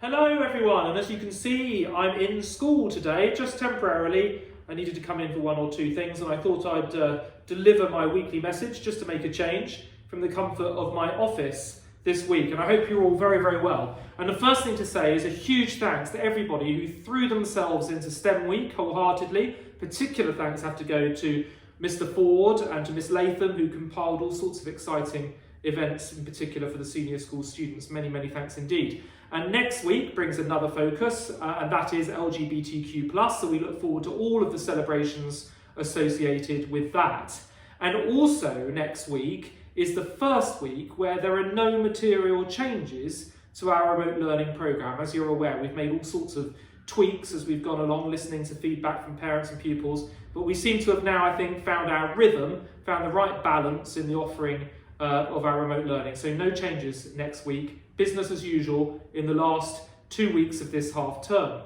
Hello everyone, and as you can see, I'm in school today, just temporarily. I needed to come in for one or two things, and I thought I'd deliver my weekly message just to make a change from the comfort of my office this week. And I hope you're all very, very well. And the first thing to say is a huge thanks to everybody who threw themselves into STEM Week wholeheartedly. Particular thanks have to go to Mr. Ford and to Miss Latham, who compiled all sorts of exciting events, in particular for the senior school students. Many, many thanks indeed. And next week brings another focus, and that is LGBTQ+, so we look forward to all of the celebrations associated with that. And also next week is the first week where there are no material changes to our remote learning programme. As you're aware, we've made all sorts of tweaks as we've gone along, listening to feedback from parents and pupils, but we seem to have now, I think, found our rhythm, found the right balance in the offering of our remote learning. So no changes next week. Business as usual in the last 2 weeks of this half term.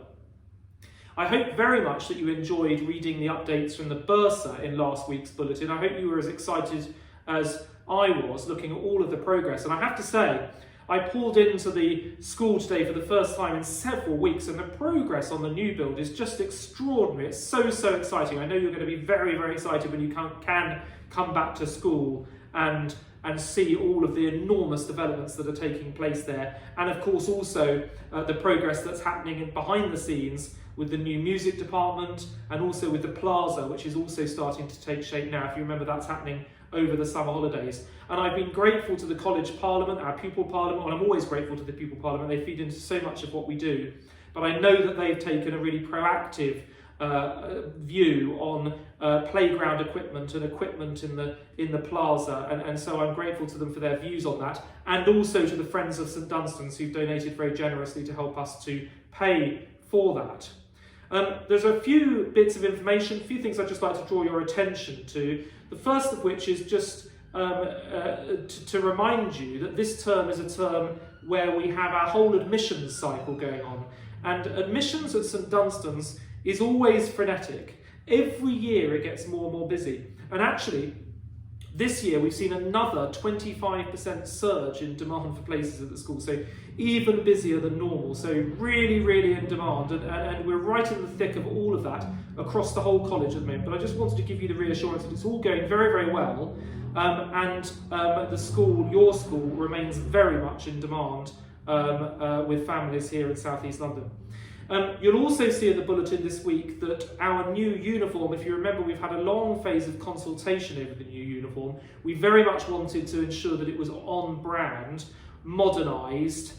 I hope very much that you enjoyed reading the updates from the Bursa in last week's bulletin. I hope you were as excited as I was looking at all of the progress. And I have to say, I pulled into the school today for the first time in several weeks, and the progress on the new build is just extraordinary. It's so exciting. I know you're going to be very, very excited when you can come back to school and see all of the enormous developments that are taking place there. And of course also the progress that's happening behind the scenes with the new music department and also with the plaza, which is also starting to take shape now. If you remember, that's happening over the summer holidays. And I've been grateful to the college parliament, our pupil parliament, and I'm always grateful to the pupil parliament. They feed into so much of what we do. But I know that they've taken a really proactive view on playground equipment and equipment in the plaza, and so I'm grateful to them for their views on that, and also to the Friends of St Dunstan's who've donated very generously to help us to pay for that. There's a few bits of information, a few things I'd just like to draw your attention to. The first of which is just to remind you that this term is a term where we have our whole admissions cycle going on, and admissions at St Dunstan's is always frenetic. Every year it gets more and more busy. And actually, this year we've seen another 25% surge in demand for places at the school, so even busier than normal. So really in demand, and we're right in the thick of all of that across the whole college at the moment. But I just wanted to give you the reassurance that it's all going very well, and the school, your school, remains very much in demand with families here in South East London. You'll also see in the bulletin this week that our new uniform, if you remember, we've had a long phase of consultation over the new uniform. We very much wanted to ensure that it was on brand, modernised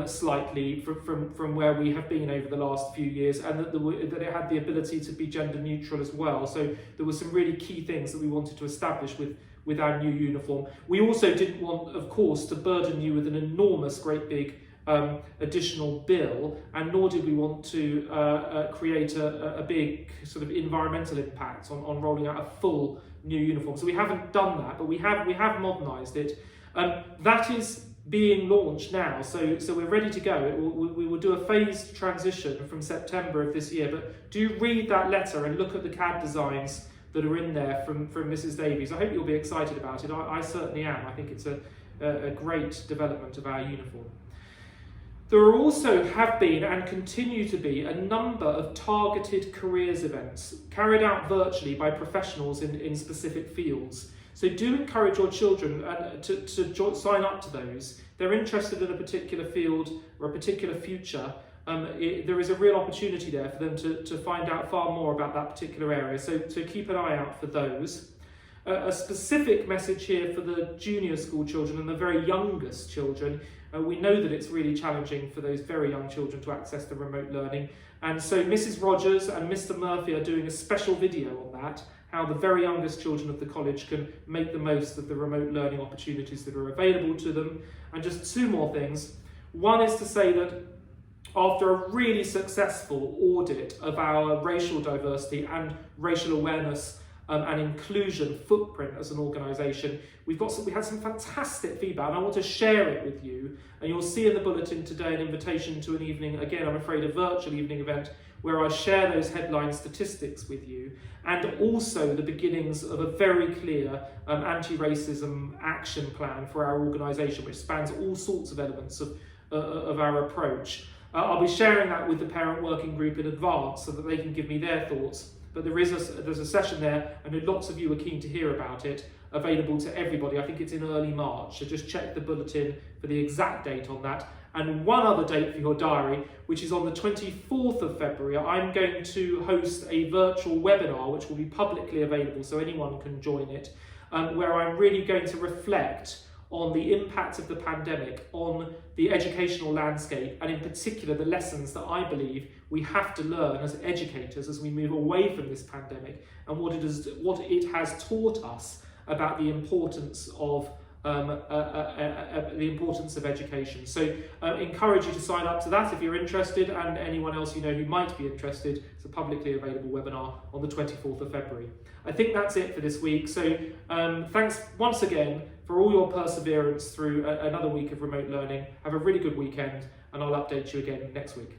slightly from where we have been over the last few years, and that it had the ability to be gender neutral as well. So there were some really key things that we wanted to establish with our new uniform. We also didn't want, of course, to burden you with an enormous, great big additional bill, and nor did we want to create a big sort of environmental impact on rolling out a full new uniform. So we haven't done that, but we have modernised it. That is being launched now, so we're ready to go. We will do a phased transition from September of this year, but do read that letter and look at the CAD designs that are in there from Mrs Davies. I hope you'll be excited about it. I certainly am. I think it's a great development of our uniform. There also have been and continue to be a number of targeted careers events carried out virtually by professionals in specific fields. So do encourage your children to sign up to those. If they're interested in a particular field or a particular future, there is a real opportunity there for them to find out far more about that particular area. So keep an eye out for those. A specific message here for the junior school children and the very youngest children. We know that it's really challenging for those very young children to access the remote learning. And so Mrs Rogers and Mr Murphy are doing a special video on that, how the very youngest children of the college can make the most of the remote learning opportunities that are available to them. And just two more things. One is to say that after a really successful audit of our racial diversity and racial awareness and inclusion footprint as an organisation, we had some fantastic feedback, and I want to share it with you. And you'll see in the bulletin today an invitation to an evening, again I'm afraid a virtual evening event, where I share those headline statistics with you, and also the beginnings of a very clear anti-racism action plan for our organisation, which spans all sorts of elements of our approach. I'll be sharing that with the parent working group in advance so that they can give me their thoughts. But there's a session there, and lots of you are keen to hear about it, available to everybody. I think it's in early March, so just check the bulletin for the exact date on that. And one other date for your diary, which is on the 24th of February, I'm going to host a virtual webinar, which will be publicly available so anyone can join it, where I'm really going to reflect on the impact of the pandemic on the educational landscape, and in particular the lessons that I believe we have to learn as educators as we move away from this pandemic, and what it has taught us about the importance of education. So encourage you to sign up to that if you're interested, and anyone else you know who might be interested. It's a publicly available webinar on the 24th of February. I think that's it for this week. So thanks once again for all your perseverance through another week of remote learning. Have a really good weekend, and I'll update you again next week.